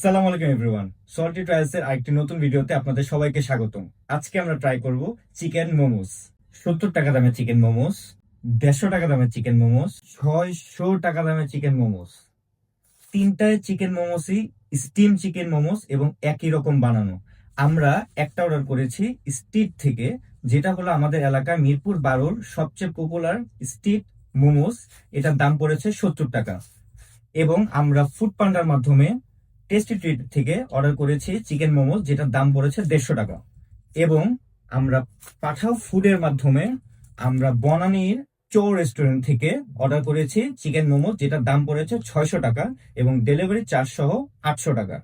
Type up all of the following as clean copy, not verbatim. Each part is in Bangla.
আসসালামু আলাইকুম এভরিওয়ান। সল্টি ট্রায়ালস এর আরেকটি নতুন ভিডিওতে আপনাদের সবাইকে স্বাগতম। আজকে আমরা ট্রাই করব চিকেন মোমোস। 70 টাকা দামের চিকেন মোমোস, 150 টাকা দামের চিকেন মোমোস, 600 টাকা দামের চিকেন মোমোস। তিনটায় চিকেন মোমোসই স্টিম চিকেন মোমোস এবং একই রকম বানানো। আমরা একটা অর্ডার করেছি স্ট্রিট থেকে, যেটা হলো আমাদের এলাকায় মিরপুর 12-র সবচেয়ে পপুলার স্ট্রিট মোমোস। এটার দাম পড়েছে 70 টাকা। এবং আমরা ফুড পান্ডার মাধ্যমে টেস্টি ট্রিট থেকে অর্ডার করেছি চিকেন মোমোস, যেটার দাম পড়েছে 150 টাকা। এবং আমরা পাঠাও ফুডের মাধ্যমে আমরা বনানীর চৌ রেস্টুরেন্ট থেকে অর্ডার করেছি চিকেন মোমোস, যেটার দাম পড়েছে 600 টাকা এবং ডেলিভারি চার্জ সহ 800 টাকা।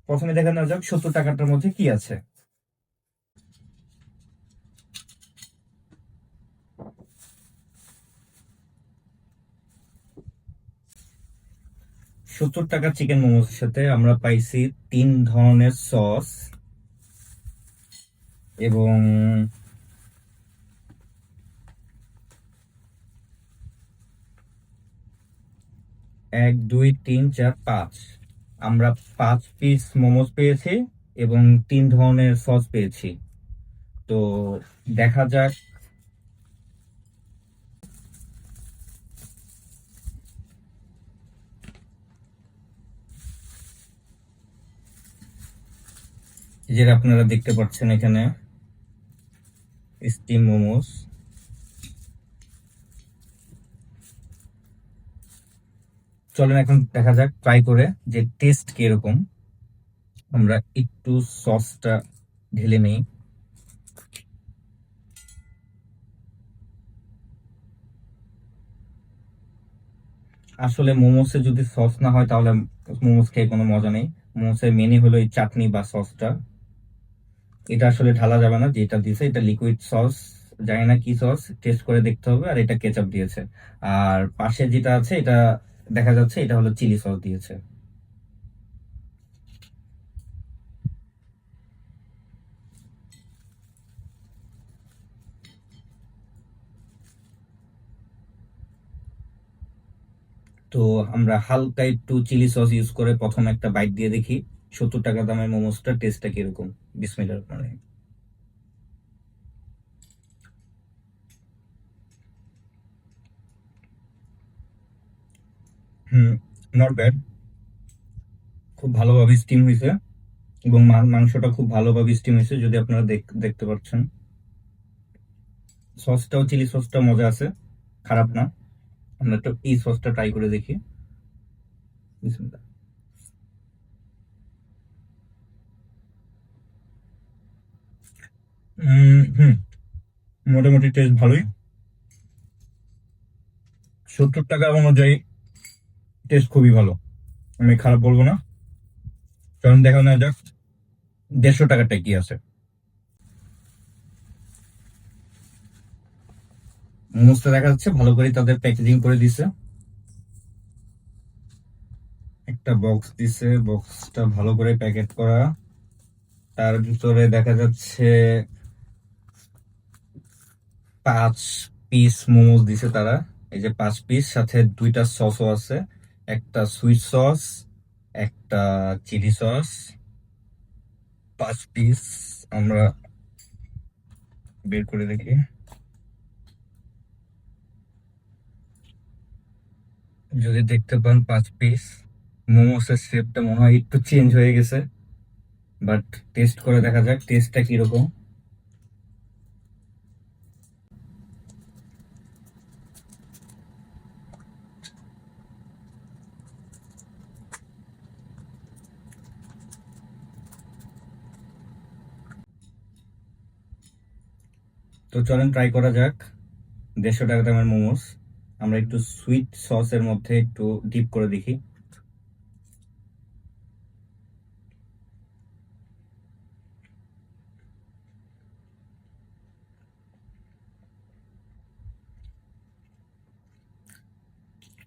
প্রথমে দেখা নেওয়া যাক 70 টাকাটার মধ্যে কি আছে। 70 টাকার চিকেন মোমোসের সাথে আমরা পাইছি 3 ধরনের সস এবং 1 2 3 4 5 আমরা 5 পিস মোমোস পেয়েছি এবং 3 ধরনের সস পেয়েছি। তো দেখা যাক। যেটা আপনারা দেখতে পাচ্ছেন এখানে স্টিম মোমোস। চলেন এখন দেখা যাক ট্রাই করে যে টেস্ট কিরকম। আমরা একটু সসটা ঢেলে নেই। আসলে মোমোসে যদি সস না হয় তাহলে মোমোস খেয়ে কোনো মজা নেই। মোমোসের মেনই হলো এই চাটনি বা সসটা। এটা আসলে ঢালা যাবে না, যেটা দিয়েছে এটা লিকুইড সস, জানি না কি সস, টেস্ট করে দেখতে হবে। আর এটা কেচাপ দিয়েছে। আর পাশে যেটা আছে এটা দেখা যাচ্ছে এটা হলো চিলি সস দিয়েছে। তো আমরা হালকা একটু চিলি সস ইউজ করে প্রথম একটা বাইট দিয়ে দেখি 70 টাকা দামের মোমোসটা টেস্টটা কিরকম। বিসমিল্লাহির রহমানির রহিম। হুম, নট ব্যাড। খুব ভালোভাবে স্টিম হয়েছে এবং মাংসটা খুব ভালোভাবে স্টিম হয়েছে, যদি আপনারা দেখতে পাচ্ছেন। সসটাও চিলি সসটা মজা আছে, খারাপ না। আমরা একটু এই সসটা ট্রাই করে দেখি। বিসমিল্লাহ। হুম, মোটামুটি টেস্ট ভালোই। 70 টাকা অনুযায়ী টেস্ট খুবই ভালো, আমি খারাপ বলবো না। কারণ দেখা না যাক 150 টাকাটা কি আছে। মোমোসটা দেখা যাচ্ছে ভালো করে তাদের প্যাকেজিং করে দিছে। একটা বক্স দিছে, বক্সটা ভালো করে প্যাকেট করা। তার ভিতরে দেখা যাচ্ছে 5 পিস মোমোস দিছে তারা। এই যে 5 পিস, সাথে 2টা সসও আছে, একটা সুইট সস, একটা চিলি সস। 5 পিস আমরা বের করে দেখি। যদি দেখতে পান 5 পিস মোমোসের শেপটা মনে হয় একটু চেঞ্জ হয়ে গেছে, বাট টেস্ট করে দেখা যাক টেস্টটা কিরকম। তো চলেন ট্রাই করা যাক 150 টাকা দামের মোমোস। আমরা একটু সুইট সসের মধ্যে একটু ডিপ করে দেখি।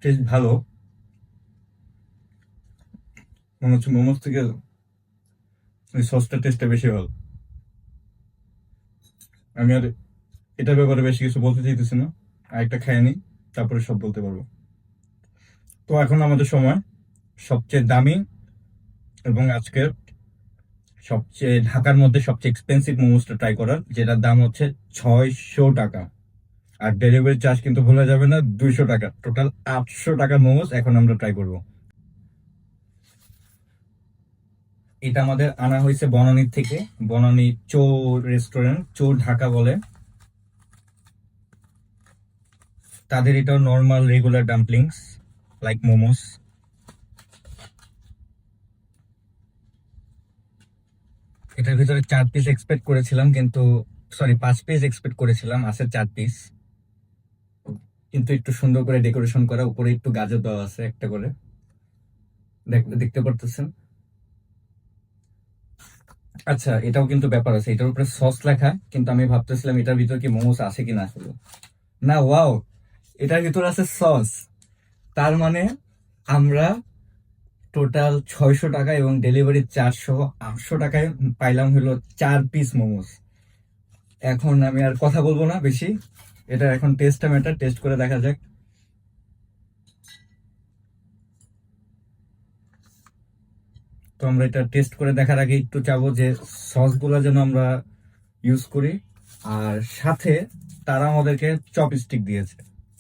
টেস্ট ভালো, মনে হচ্ছে মোমোস থেকে ওই সসটা টেস্টটা বেশি ভালো। আমি আর এটার ব্যাপারে বেশি কিছু বলতে চাইতেছি না, আরেকটা খেয়ে নিই, তারপরে সব বলতে পারবো। তো এখন আমাদের সময় সবচেয়ে দামি এবং আজকে সবচেয়ে ঢাকার মধ্যে সবচেয়ে এক্সপেন্সিভ মোমোসটা ট্রাই করার, যেটার দাম হচ্ছে 600 টাকা। আর ডেলিভারি চার্জ কিন্তু ভুলে যাবে না, 200 টাকা। টোটাল 800 টাকার মোমোস এখন আমরা ট্রাই করব। এটা আমাদের আনা হয়েছে বনানীর থেকে, বনানী চৌ রেস্টুরেন্ট, চৌ ঢাকা বলে। তাদের এটাও normal regular dumplings like momos. এটার ভিতরে 4 পিস এক্সপেক্ট করেছিলাম, কিন্তু সরি 5 পিস এক্সপেক্ট করেছিলাম, আছে 4 পিস। কিন্তু একটু সুন্দর করে ডেকোরেশন করা, উপরে একটু গাজর দেওয়া আছে একটা করে, দেখতে পারতেছেন। আচ্ছা, এটাও কিন্তু ব্যাপার আছে, এটার উপরে সস লেখা, কিন্তু আমি ভাবতেছিলাম এটার ভিতর কি মোমোস আছে কিনা আসলে। না, ওয়াও, এটার ভিতর আছে সস। তার মানে আমরা টোটাল 600 টাকা এবং ডেলিভারি চার্জ সহ 800 টাকায় পাইলাম হলো 4 পিস মোমোস। এখন আমি আর কথা বলবো না বেশি, এটা এখন টেস্ট ম্যাটার, টেস্ট করে দেখা যাক। তো আমরা এটা টেস্ট করে দেখার আগে একটু চাবো যে সসগুলো যেন আমরা ইউজ করি। আর সাথে তারা আমাদেরকে চপস্টিক দিয়েছে,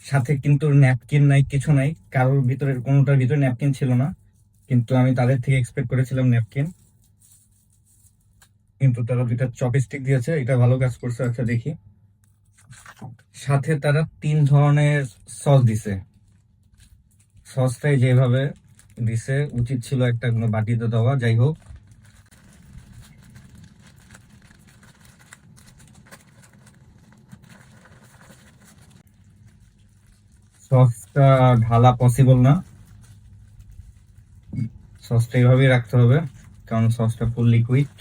সাথে কিন্তু ন্যাপকিন নাই, কিছু নাই, কারোর ভিতরে কোনোটার ভিতরে ন্যাপকিন ছিল না। কিন্তু আমি তাদের থেকে এক্সপেক্ট করেছিলাম ন্যাপকিন, কিন্তু তারা দুইটা চপস্টিক দিয়েছে, এটা ভালো কাজ করছে। আচ্ছা দেখি, সাথে তারা 3 ধরনের সস দিছে। সসটাই যেভাবে দিছে উচিত ছিল একটা কোনো বাটিতে দেওয়া, যাই হোক। সসটা ঢালা পসিবল না, সসটা এইভাবেই রাখতে হবে, কারণ সসটা ফুল লিকুইড।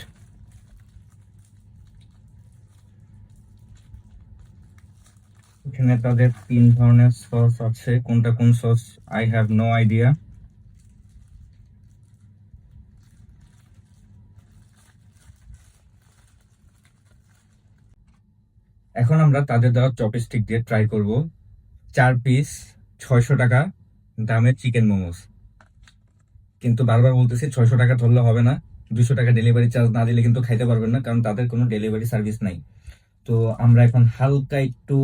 এখানে তাদের 3 ধরনের সস আছে, কোনটা কোন sauce I have no idea. এখন আমরা তাদের দেওয়া চপস্টিক দিয়ে ট্রাই করব 4 পিস 600 টাকা দামের চিকেন মোমোস। কিন্তু বারবার বলতেছি 600 টাকা ধরলে হবে না, 200 টাকা ডেলিভারি চার্জ না দিলে কিন্তু খাইতে পারবেন না, কারণ তাদের কোনো ডেলিভারি সার্ভিস নাই। তো আমরা এখন হালকা একটু,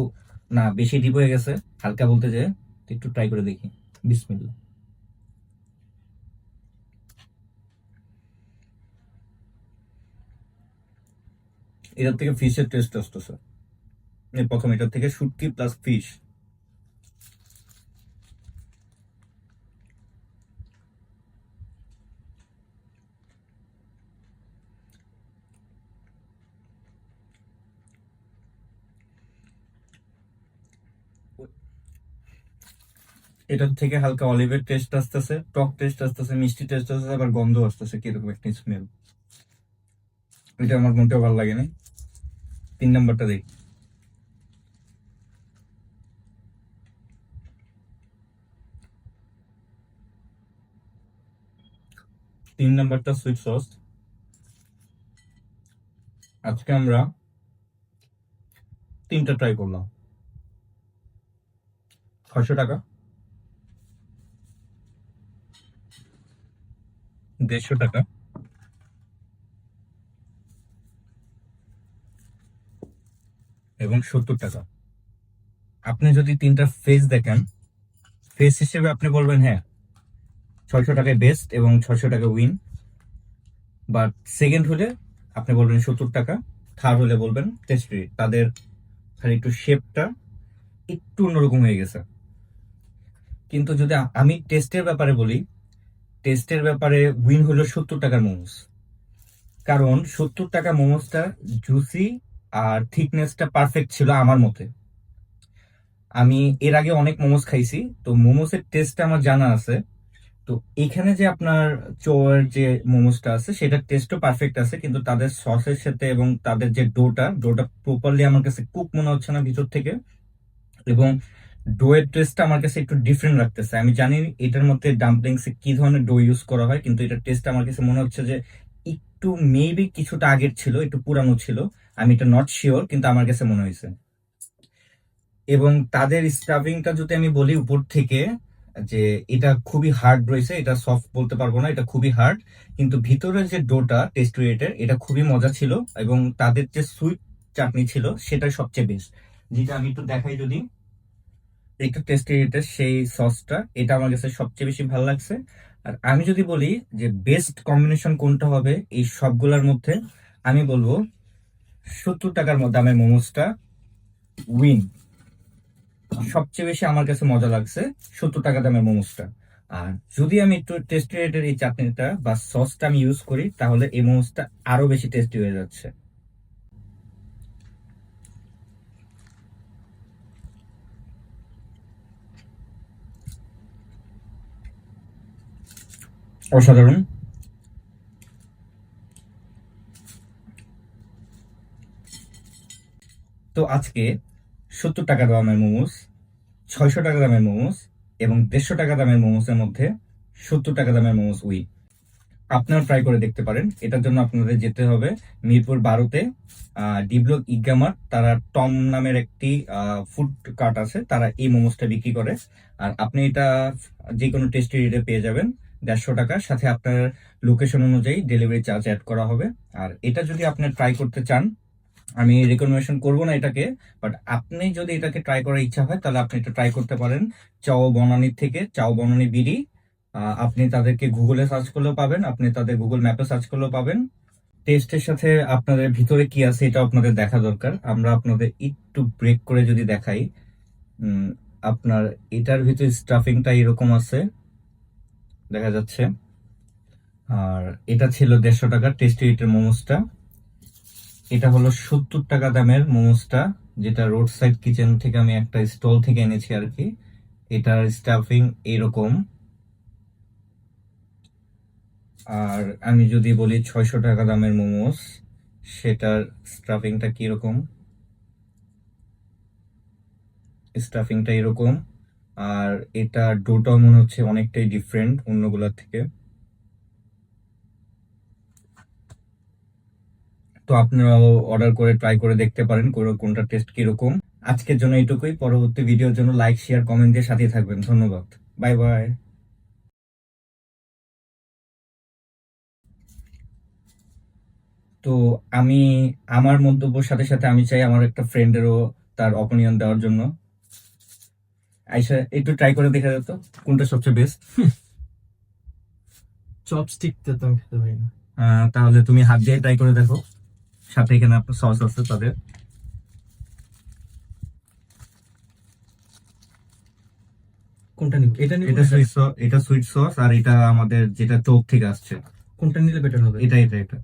না বেশি ডিপ হয়ে গেছে, হালকা বলতে যে একটু ট্রাই করে দেখি। বিসমিল্লাহ। এটার থেকে ফিশের টেস্ট আসতেছে, প্রথম এটার থেকে শুটকি প্লাস ফিশ। এটার থেকে হালকা অলিভের টেস্ট আসতেছে, টক টেস্ট আসতেছে, মিষ্টি টেস্ট আসতেছে, আবার গন্ধ আসতেছে কিরকম একটা স্মেল। এটা আমার মোটেও ভালো লাগে না। 3 নাম্বারটা দেখি। 3 নাম্বারটা সুইট সস। আজকে আমরা 3টা ট্রাই করলাম। 600 টাকা, 150 টাকা এবং 70 টাকা। আপনি যদি 3টা ফেস দেখেন, ফেস হিসেবে আপনি বলবেন হ্যাঁ 600 টাকায় বেস্ট এবং 600 টাকা উইন। বাট সেকেন্ড হলে আপনি বলবেন 70 টাকা, থার্ড হলে বলবেন টেস্টি। তাদের খালি একটু শেপটা একটু অন্যরকম হয়ে গেছে। কিন্তু যদি আমি টেস্টের ব্যাপারে বলি, টেস্টের ব্যাপারে উইন হলো 70 টাকার মোমোস। কারণ 70 টাকা মোমোসটা জুসি আর থিকনেসটা পারফেক্ট ছিল আমার মতে। আমি এর আগে অনেক মোমোস খাইছি, তো মোমোসের টেস্টটা আমার জানা আছে। তো এখানে যে আপনার চোয়ের যে মোমোসটা আছে সেটার টেস্টও পারফেক্ট আছে, কিন্তু তাদের সসের সাথে এবং তাদের যে ডোটা প্রপারলি আমার কাছে কুক মনে হচ্ছে না ভিতর থেকে। এবং ডোয়ের টেস্টটা আমার কাছে একটু ডিফারেন্ট লাগতেছে। আমি জানি এটার মধ্যে ডাম্পলিংসে কি ধরনের ডো ইউজ করা হয়, কিন্তু এটার টেস্ট আমার কাছে মনে হচ্ছে যে একটু মেবি কিছুটা আগের ছিল, একটু পুরানো ছিল। আমি এটা নট শিওর, কিন্তু আমার কাছে মনে হয়েছে। এবং তাদের স্টাফিংটা যদি আমি বলি উপর থেকে, যে এটা খুবই হার্ড রয়েছে, এটা সফট বলতে পারবো না, এটা খুবই হার্ড, কিন্তু ভিতরের যে ডোটা টেস্টি রেটের এটা খুবই মজা ছিল, এবং তাদের যে সুইট চাটনি ছিল সেটা সবচেয়ে বেস্ট। যেটা আমি একটু দেখাই যদি, একটু টেস্টি রেটের সেই সসটা, এটা আমার কাছে সবচেয়ে বেশি ভালো লাগছে। আর আমি যদি বলি যে বেস্ট কম্বিনেশন কোনটা হবে এই সবগুলোর মধ্যে, আমি বলবো 70 টাকার দামের মোমোসটা উইন। সবচেয়ে বেশি আমার কাছে মজা লাগছে 70 টাকা দামের মোমোসটা। আর যদি আমি একটু টেস্টি রেটের এই চাটনিটা বা সসটা আমি ইউজ করি, তাহলে এই মোমোসটা আরো বেশি টেস্টি হয়ে যাচ্ছে। অসাধারণ। তো আজকে 70 টাকা দামের মোমোস, 600 টাকা দামের মোমোস এবং 150 টাকা দামের মোমোসের মধ্যে 70 টাকা দামের মোমোস উইন। আপনারা ট্রাই করে দেখতে পারেন। এটার জন্য আপনাদের যেতে হবে মিরপুর 12-তে ডি ব্লক ইগামার, তারা টম নামের একটি ফুড কার্ট আছে, তারা এই মোমোসটা বিক্রি করে। আর আপনি এটা যে কোনো টেস্টি রেটে পেয়ে যাবেন 150 টাকার সাথে আপনার লোকেশন অনুযায়ী ডেলিভারি চার্জ অ্যাড করা হবে। আর এটা যদি আপনি ট্রাই করতে চান, আমি রেকমেন্ডেশন করবো না এটাকে, বাট আপনি যদি এটাকে ট্রাই করার ইচ্ছা হয় তাহলে আপনি এটা ট্রাই করতে পারেন চাও বনানীর থেকে, চাও বনানী বিডি। আপনি তাদেরকে গুগলে সার্চ করলেও পাবেন, আপনি তাদের গুগল ম্যাপে সার্চ করলেও পাবেন। টেস্টের সাথে আপনাদের ভিতরে কি আছে এটা আপনাদের দেখা দরকার। আমরা আপনাদের একটু ব্রেক করে যদি দেখাই, উম, আপনার এটার ভিতরে স্টাফিংটা এরকম আছে, দেখা যাচ্ছে। আর এটা ছিল 150 টাকার টেস্টি ইটের মোমোসটা। এটা হলো 70 টাকা দামের মোমোসটা, যেটা রোড সাইড কিচেন থেকে আমি একটা স্টল থেকে এনেছি আর কি। এটার স্টাফিং এরকম। আর আমি যদি বলি 600 টাকা দামের মোমোস, সেটার স্টাফিংটা কিরকম, স্টাফিংটা এরকম। আর এটা ডোটাও মনে হচ্ছে অনেকটাই ডিফারেন্ট অন্যগুলোর থেকে। তো আপনারাও অর্ডার করে ট্রাই করে দেখতে পারেন কোনটা টেস্ট কিরকম। আজকের জন্য এইটুকুই। পরবর্তী ভিডিওর জন্য লাইক, শেয়ার, কমেন্ট দিয়ে সাথে থাকবেন। ধন্যবাদ। Bye bye. তো আমি আমার মন্তব্যের সাথে সাথে আমি চাই আমার একটা ফ্রেন্ডেরও তার অপিনিয়ন দেওয়ার জন্য। আইসা একটু ট্রাই করে দেখা যেত কোনটা সবচেয়ে বেস্ট। চপস্টিকটা তো আমি খেতে পারি না। তাহলে তুমি হাত দিয়ে ট্রাই করে দেখো, সাথে এখানে আপনার সস আছে তাদের। কোনটা নিব? এটা নিব এটা সুইট সস, এটা সুইট সস, আর এটা আমাদের যেটা চোখ থেকে আসছে। কোনটা নিলে বেটার হবে? এটা।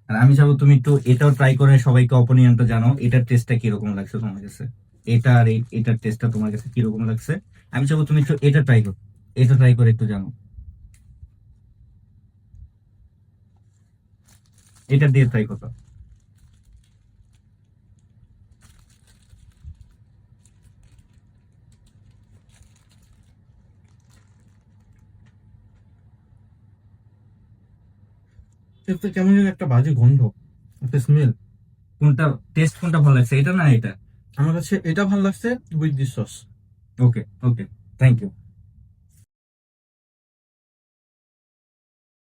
আর আমি চাবো তুমি একটু এটাও ট্রাই করে সবাইকে অপিনিয়নটা জানো, এটার টেস্টটা কিরকম লাগছে তোমার কাছে, এটা আর এটার টেস্টটা তোমার কাছে কিরকম লাগছে। আমি চাবো তুমি একটু এটা ট্রাই করো, এটা ট্রাই করে একটু জানো, এটা দিয়ে ট্রাই করো। এতে কেমন যেন একটা বাজে গন্ধ, একটা স্মেল। কোনটা ভালো লাগছে, এটা না এটা? আমার কাছে এটা ভালো লাগছে with this sauce. Okay, thank you.